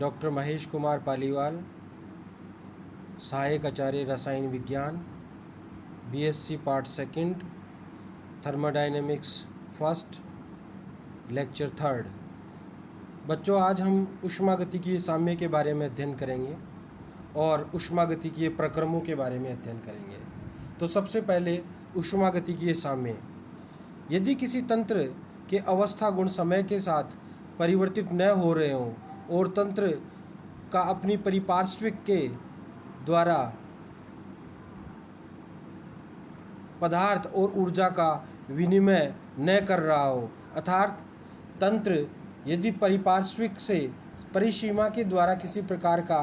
Doctor Mahesh Kumar Paliwal, सहायक आचार्य रसायन विज्ञान, BSc part second, thermodynamics first, lecture third. बच्चों, आज हम ऊष्मागतिकीय साम्य के बारे में अध्ययन करेंगे और ऊष्मागतिकीय प्रक्रमों के बारे में अध्ययन करेंगे। तो सबसे पहले ऊष्मागतिकीय साम्य। यदि किसी तंत्र के अवस्था गुण समय के साथ परिवर्तित न हो रहे हों और तंत्र का अपनी परिपार्श्विक के द्वारा पदार्थ और ऊर्जा का विनिमय न कर रहा हो, अर्थात तंत्र यदि परिपार्श्विक से परिसीमा के द्वारा किसी प्रकार का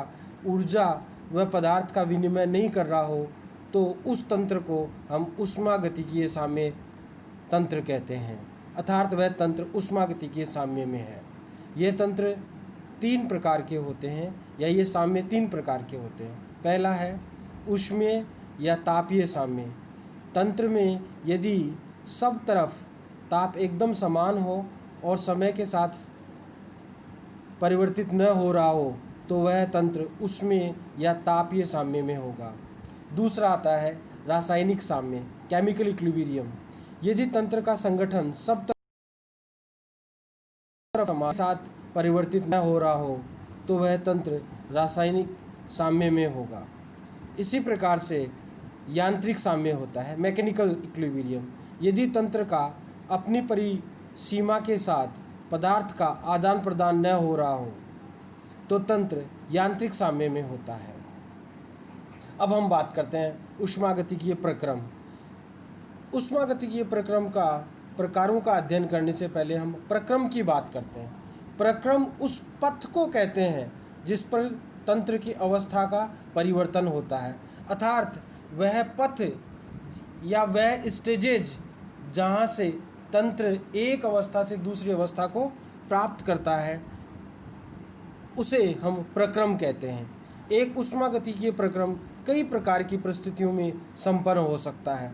ऊर्जा व पदार्थ का विनिमय नहीं कर रहा हो, तो उस तंत्र को हम ऊष्मागतिकीय साम्य तंत्र कहते हैं, अर्थात वह तंत्र ऊष्मागतिकीय साम्य में है। ये तंत्र तीन प्रकार के होते हैं, या ये साम्य तीन प्रकार के होते हैं। पहला है ऊष्मीय या तापीय साम्य। तंत्र में यदि सब तरफ ताप एकदम समान हो और समय के साथ परिवर्तित न हो रहा हो, तो वह तंत्र ऊष्मीय या तापीय साम्य में होगा। दूसरा आता है रासायनिक साम्य, केमिकल इक्विलिब्रियम। यदि तंत्र का संगठन सब तरफ साथ परिवर्तित न हो रहा हो, तो वह तंत्र रासायनिक साम्य में होगा। इसी प्रकार से यांत्रिक साम्य होता है, मैकेनिकल इक्विलिब्रियम। यदि तंत्र का अपनी परिसीमा के साथ पदार्थ का आदान प्रदान न हो रहा हो, तो तंत्र यांत्रिक साम्य में होता है। अब हम बात करते हैं ऊष्मागतिकीय प्रक्रम। ऊष्मागतिकीय प्रक्रम का प्रकारों का अध्ययन करने से पहले हम प्रक्रम की बात करते हैं। प्रक्रम उस पथ को कहते हैं जिस पर तंत्र की अवस्था का परिवर्तन होता है, अर्थात वह पथ या वह स्टेजेज जहाँ से तंत्र एक अवस्था से दूसरी अवस्था को प्राप्त करता है, उसे हम प्रक्रम कहते हैं। एक ऊष्मागतिकीय प्रक्रम कई प्रकार की परिस्थितियों में संपन्न हो सकता है।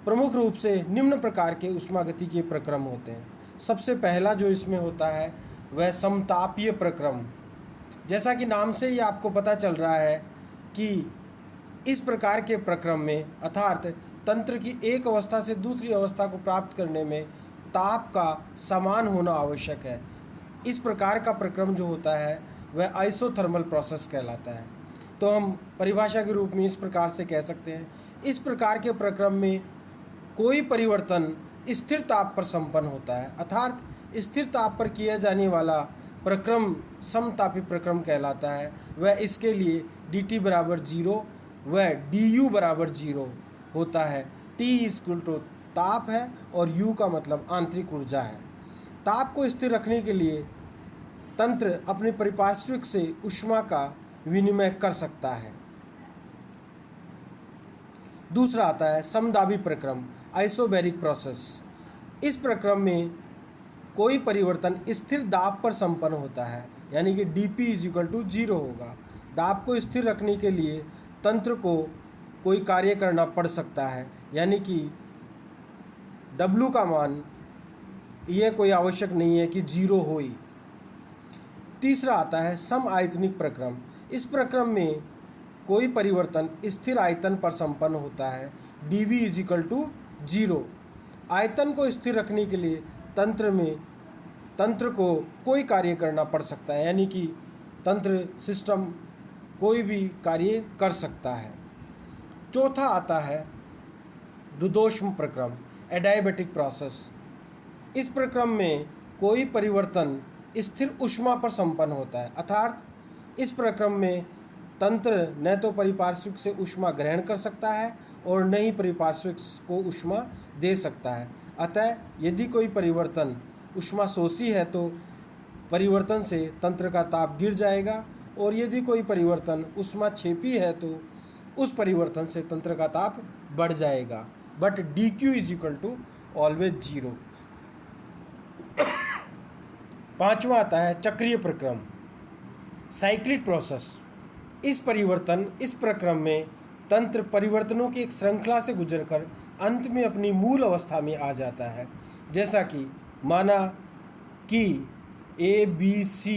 प्रमुख रूप से निम्न प्रकार के ऊष्मागतिकीय प्रक्रम होते हैं। सबसे पहला जो इसमें होता है वह समतापीय प्रक्रम। जैसा कि नाम से ही आपको पता चल रहा है कि इस प्रकार के प्रक्रम में, अर्थात तंत्र की एक अवस्था से दूसरी अवस्था को प्राप्त करने में ताप का समान होना आवश्यक है। इस प्रकार का प्रक्रम जो होता है वह आइसोथर्मल प्रोसेस कहलाता है। तो हम परिभाषा के रूप में इस प्रकार से कह सकते हैं, इस प्रकार के प्रक्रम में कोई परिवर्तन स्थिर ताप पर संपन्न होता है, अर्थात स्थिर ताप पर किया जाने वाला प्रक्रम समतापी प्रक्रम कहलाता है। वह इसके लिए dt बराबर 0 व du बराबर 0 होता है। T इक्वल टू ताप है और U का मतलब आंतरिक ऊर्जा है। ताप को स्थिर रखने के लिए तंत्र अपने परिपार्श्विक से ऊष्मा का विनिमय कर सकता है। दूसरा आता है समदाबी प्रक्रम, आइसोबैरिक प्रोसेस। इस प्रक्रम में कोई परिवर्तन स्थिर दाब पर संपन्न होता है, यानी कि dP इज इक्वल टू 0 होगा। दाब को स्थिर रखने के लिए तंत्र को कोई कार्य करना पड़ सकता है, यानी कि W का मान यह कोई आवश्यक नहीं है कि 0 हो ही। तीसरा आता है सम आयतनिक प्रक्रम। इस प्रक्रम में कोई परिवर्तन स्थिर आयतन पर संपन्न होता है, dV इज इक्वल टू 0। आयतन को स्थिर रखने के लिए तंत्र को कोई कार्य करना पड़ सकता है, यानी कि तंत्र सिस्टम कोई भी कार्य कर सकता है। चौथा आता है रुद्धोष्म प्रक्रम, एडियाबैटिक प्रोसेस। इस प्रक्रम में कोई परिवर्तन स्थिर ऊष्मा पर संपन्न होता है, अर्थात इस प्रक्रम में तंत्र न तो परिपार्श्विक से ऊष्मा ग्रहण कर सकता है और न ही परिपार्श्विक को ऊष्मा दे सकता है। अतः यदि कोई परिवर्तन ऊष्मा शोषी है तो परिवर्तन से तंत्र का ताप गिर जाएगा, और यदि कोई परिवर्तन ऊष्मा क्षेपी है तो उस परिवर्तन से तंत्र का ताप बढ़ जाएगा। But dQ is equal to always 0। पांचवा आता है चक्रीय प्रक्रम, साइक्लिक प्रोसेस। इस प्रक्रम में तंत्र परिवर्तनों की एक श्रृंखला से गुजरकर अंत में अपनी मूल अवस्था में आ जाता है। जैसा कि माना कि ABC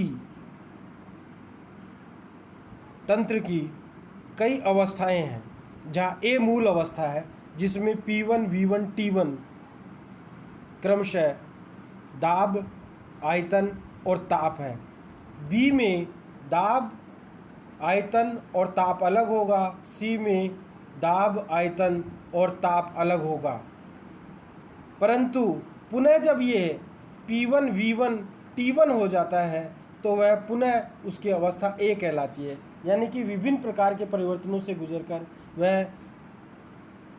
तंत्र की कई अवस्थाएं हैं, जहाँ ए मूल अवस्था है जिसमें P1, V1, T1 क्रमशः दाब, आयतन और ताप है। बी में दाब, आयतन और ताप अलग होगा। सी में दाब, आयतन और ताप अलग होगा। परंतु पुनः जब ये P1, V1, T1 हो जाता है तो वह पुनः उसकी अवस्था ए कहलाती है, यानी कि विभिन्न प्रकार के परिवर्तनों से गुजरकर वह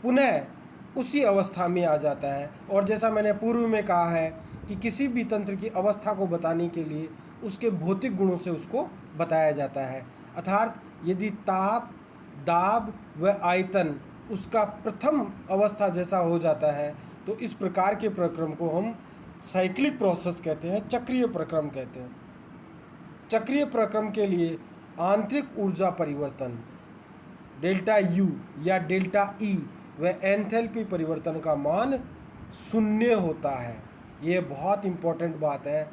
पुनः उसी अवस्था में आ जाता है। और जैसा मैंने पूर्व में कहा है कि किसी भी तंत्र की अवस्था को बताने के लिए उसके भौतिक गुणों से उसको बताया जाता है। अर्थात यदि ताप, दाब व आयतन उसका प्रथम अवस्था जैसा हो जाता है तो इस प्रकार के प्रक्रम को हम साइक्लिक प्रोसेस कहते हैं, चक्रीय प्रक्रम कहते हैं। चक्रीय प्रक्रम के लिए आंतरिक ऊर्जा परिवर्तन डेल्टा यू या डेल्टा ई व एंथैल्पी परिवर्तन का मान 0 होता है। ये बहुत इम्पोर्टेंट बात है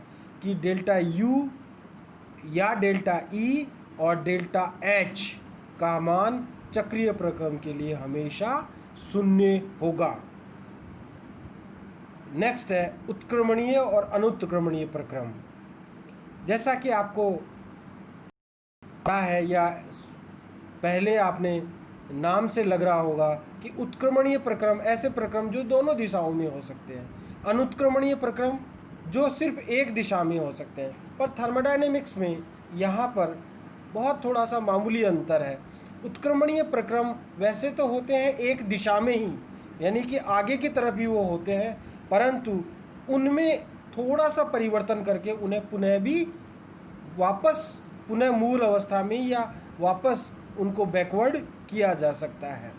कि डेल्टा यू या डेल्टा ई और डेल्टा एच का मान चक्रीय प्रक्रम के लिए हमेशा 0 होगा। नेक्स्ट है उत्क्रमणीय और अनुत्क्रमणीय प्रक्रम। जैसा कि आपको पता है या पहले आपने नाम से लग रहा होगा कि उत्क्रमणीय प्रक्रम ऐसे प्रक्रम जो दोनों दिशाओं में हो सकते हैं, अनुत्क्रमणीय प्रक्रम जो सिर्फ एक दिशा में हो सकते हैं। पर थर्मोडायनेमिक्स में यहाँ पर बहुत थोड़ा सा मामूली अंतर है। उत्क्रमणीय प्रक्रम वैसे तो होते हैं एक दिशा में ही, यानी कि आगे की तरफ ही वो होते हैं, परंतु उनमें थोड़ा सा परिवर्तन करके उन्हें पुनः भी वापस पुनः मूल अवस्था में या वापस उनको बैकवर्ड किया जा सकता है।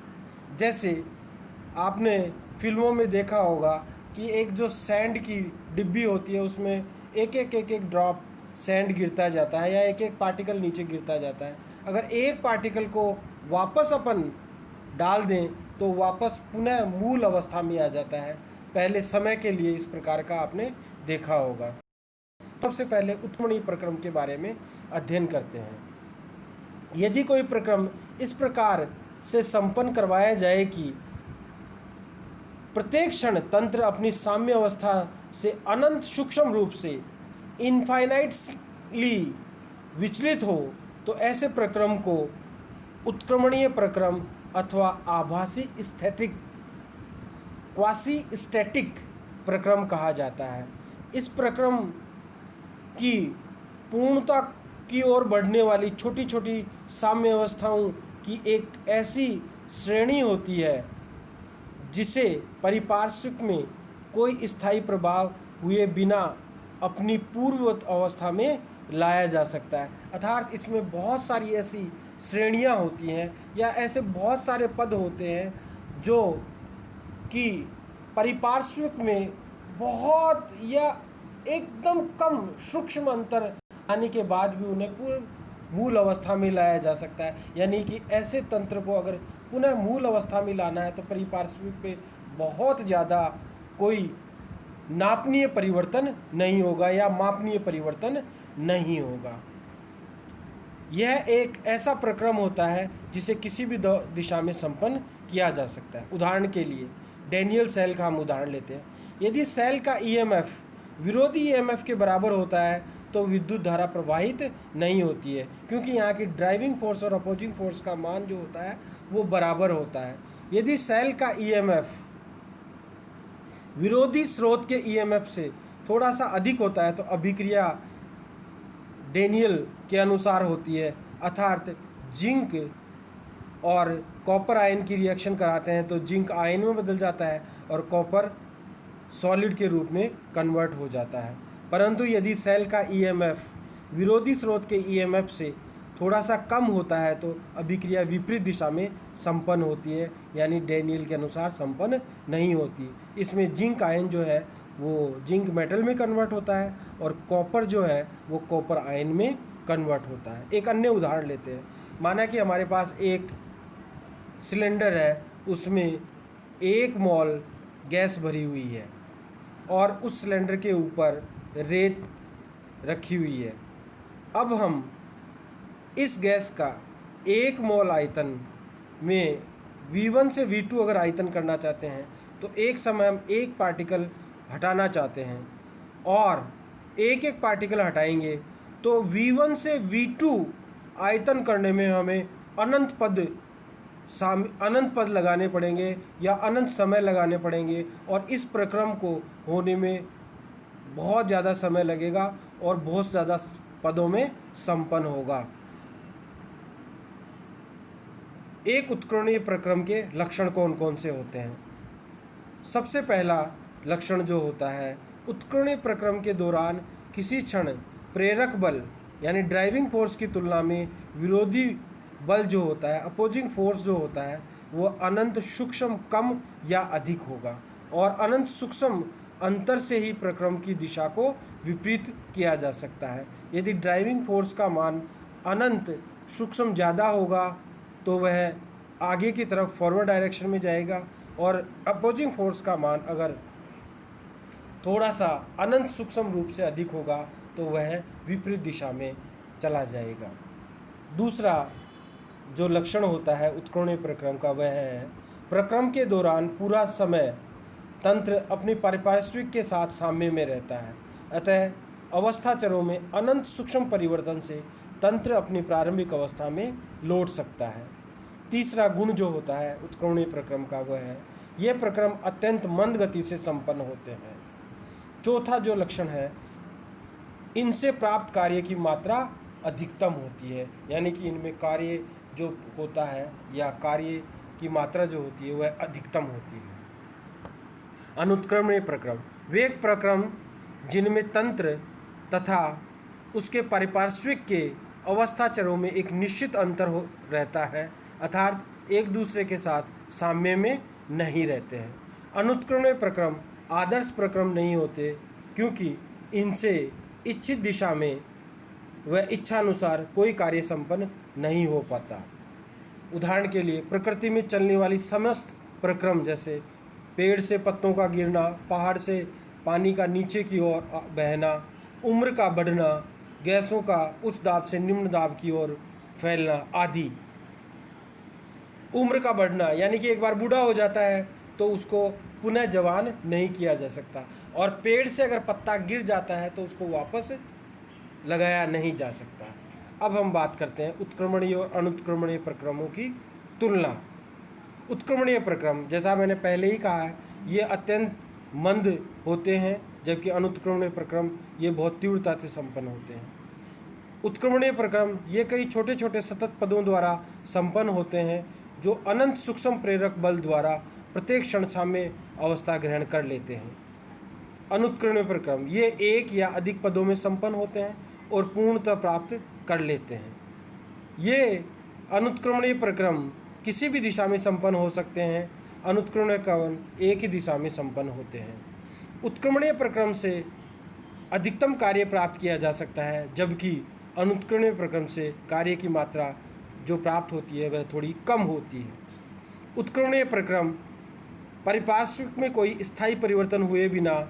जैसे आपने फिल्मों में देखा होगा कि एक जो सैंड की डिब्बी होती है उसमें एक एक ड्रॉप सैंड गिरता जाता है या एक पार्टिकल नीचे गिरता जाता है। अगर एक पार्टिकल को वापस अपन डाल दें तो वापस पुनः मूल अवस्था में आ जाता है, पहले समय के लिए। इस प्रकार का आपने देखा होगा। सबसे पहले उत्क्रमणीय प्रक्रम के बारे में अध्ययन करते हैं। यदि कोई प्रक्रम इस प्रकार से संपन्न करवाया जाए कि प्रत्येक क्षण तंत्र अपनी साम्य अवस्था से अनंत सूक्ष्म रूप से इनफाइनाइटली विचलित हो, तो ऐसे प्रक्रम को उत्क्रमणीय प्रक्रम अथवा आभासी स्थैतिक क्वासी स्टैटिक प्रक्रम कहा जाता है। इस प्रक्रम की पूर्णता की ओर बढ़ने वाली छोटी छोटी साम्य अवस्थाओं की एक ऐसी श्रेणी होती है जिसे परिपार्श्विक में कोई स्थायी प्रभाव हुए बिना अपनी पूर्ववत अवस्था में लाया जा सकता है। अर्थात इसमें बहुत सारी ऐसी श्रेणियां होती हैं या ऐसे बहुत सारे पद होते हैं जो कि परिपार्श्विक में बहुत या एकदम कम सूक्ष्म अंतर आने के बाद भी उन्हें पूर्ण मूल अवस्था में लाया जा सकता है। यानी कि ऐसे तंत्र को अगर पुनः मूल अवस्था में लाना है तो परिपार्श्विक पे बहुत ज़्यादा कोई नापनीय परिवर्तन नहीं होगा या मापनीय परिवर्तन नहीं होगा। यह एक ऐसा प्रक्रम होता है जिसे किसी भी दिशा में संपन्न किया जा सकता है। उदाहरण के लिए डैनियल सेल का हम उदाहरण लेते हैं। यदि सेल का ईएमएफ विरोधी ईएमएफ के बराबर होता है तो विद्युत धारा प्रवाहित नहीं होती है, क्योंकि यहाँ की ड्राइविंग फोर्स और अपोजिंग फोर्स का मान जो होता है वो बराबर होता है। यदि सेल का ईएमएफ विरोधी स्रोत के ईएमएफ से थोड़ा सा अधिक होता है तो अभिक्रिया डैनियल के अनुसार होती है, अर्थात जिंक और कॉपर आयन की रिएक्शन कराते हैं तो जिंक आयन में बदल जाता है और कॉपर सॉलिड के रूप में कन्वर्ट हो जाता है। परंतु यदि सेल का ईएमएफ विरोधी स्रोत के ईएमएफ से थोड़ा सा कम होता है तो अभिक्रिया विपरीत दिशा में संपन्न होती है, यानी डैनियल के अनुसार संपन्न नहीं होती। इसमें जिंक आयन जो है वो जिंक मेटल में कन्वर्ट होता है और कॉपर जो है वो कॉपर आयन में कन्वर्ट होता है। एक अन्य उदाहरण लेते हैं। माना कि हमारे पास एक सिलेंडर है, उसमें 1 मोल गैस भरी हुई है और उस सिलेंडर के ऊपर रेत रखी हुई है। अब हम इस गैस का एक मोल आयतन में V1 से V2 अगर आयतन करना चाहते हैं तो एक समय हम एक पार्टिकल हटाना चाहते हैं और एक एक पार्टिकल हटाएंगे तो V1 से V2 आयतन करने में हमें अनंत पद लगाने पड़ेंगे या अनंत समय लगाने पड़ेंगे और इस प्रक्रम को होने में बहुत ज़्यादा समय लगेगा और बहुत ज़्यादा पदों में संपन्न होगा। एक उत्कर्णीय प्रक्रम के लक्षण कौन कौन से होते हैं? सबसे पहला लक्षण जो होता है, उत्कर्णीय प्रक्रम के दौरान किसी क्षण प्रेरक बल यानी ड्राइविंग फोर्स की तुलना में विरोधी बल जो होता है, अपोजिंग फोर्स जो होता है, वो अनंत सूक्ष्म कम या अधिक होगा और अनंत सूक्ष्म अंतर से ही प्रक्रम की दिशा को विपरीत किया जा सकता है। यदि ड्राइविंग फोर्स का मान अनंत सूक्ष्म ज़्यादा होगा तो वह आगे की तरफ फॉरवर्ड डायरेक्शन में जाएगा और अपोजिंग फोर्स का मान अगर थोड़ा सा अनंत सूक्ष्म रूप से अधिक होगा तो वह विपरीत दिशा में चला जाएगा। दूसरा जो लक्षण होता है उत्कर्णीय प्रक्रम का वह है प्रक्रम के दौरान पूरा समय तंत्र अपनी पारिपार्श्विक के साथ साम्य में रहता है, अतः अवस्था चरों में अनंत सूक्ष्म परिवर्तन से तंत्र अपनी प्रारंभिक अवस्था में लौट सकता है। तीसरा गुण जो होता है उत्कर्णीय प्रक्रम का वह है ये प्रक्रम अत्यंत मंद गति से संपन्न होते हैं। चौथा जो लक्षण है इनसे प्राप्त कार्य की मात्रा अधिकतम होती है, यानी कि इनमें कार्य जो होता है या कार्य की मात्रा जो होती है वह अधिकतम होती है। अनुत्क्रमणीय प्रक्रम वे एक प्रक्रम जिनमें तंत्र तथा उसके पारिपार्श्विक के अवस्था चरों में एक निश्चित अंतर रहता है, अर्थात एक दूसरे के साथ साम्य में नहीं रहते हैं। अनुत्क्रमणीय प्रक्रम आदर्श प्रक्रम नहीं होते क्योंकि इनसे इच्छित दिशा में व इच्छानुसार कोई कार्य संपन्न नहीं हो पाता। उदाहरण के लिए प्रकृति में चलने वाली समस्त प्रक्रम जैसे पेड़ से पत्तों का गिरना, पहाड़ से पानी का नीचे की ओर बहना, उम्र का बढ़ना, गैसों का उच्च दाब से निम्न दाब की ओर फैलना आदि। उम्र का बढ़ना यानी कि एक बार बूढ़ा हो जाता है तो उसको पुनः जवान नहीं किया जा सकता और पेड़ से अगर पत्ता गिर जाता है तो उसको वापस लगाया नहीं जा सकता। अब हम बात करते हैं उत्क्रमणीय और अनुत्क्रमणीय प्रक्रमों की तुलना। उत्क्रमणीय प्रक्रम जैसा मैंने पहले ही कहा है ये अत्यंत मंद होते हैं, जबकि अनुत्क्रमणीय प्रक्रम ये बहुत तीव्रता से संपन्न होते हैं। उत्क्रमणीय प्रक्रम ये कई छोटे छोटे सतत पदों द्वारा संपन्न होते हैं जो अनंत सूक्ष्म प्रेरक बल द्वारा प्रत्येक क्षण साम्य अवस्था ग्रहण कर लेते हैं। अनुत्क्रमणीय प्रक्रम ये एक या अधिक पदों में संपन्न होते हैं और पूर्णता प्राप्त कर लेते हैं। ये अनुत्क्रमणीय प्रक्रम किसी भी दिशा में संपन्न हो सकते हैं, अनुत्क्रमणीय प्रक्रम एक ही दिशा में संपन्न होते हैं। उत्क्रमणीय प्रक्रम से अधिकतम कार्य प्राप्त किया जा सकता है, जबकि अनुत्क्रमणीय प्रक्रम से कार्य की मात्रा जो प्राप्त होती है वह थोड़ी कम होती है। उत्क्रमणीय प्रक्रम पारिपार्श्विक में कोई स्थायी परिवर्तन हुए बिना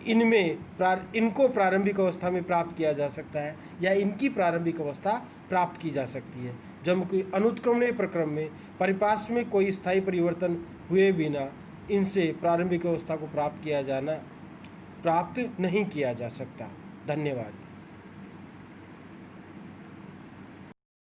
इनको प्रारंभिक अवस्था में प्राप्त किया जा सकता है या इनकी प्रारंभिक अवस्था प्राप्त की जा सकती है, जबकि अनुत्क्रमणीय प्रक्रम में परिपार्श्व में कोई स्थायी परिवर्तन हुए बिना इनसे प्रारंभिक अवस्था को प्राप्त नहीं किया जा सकता। धन्यवाद।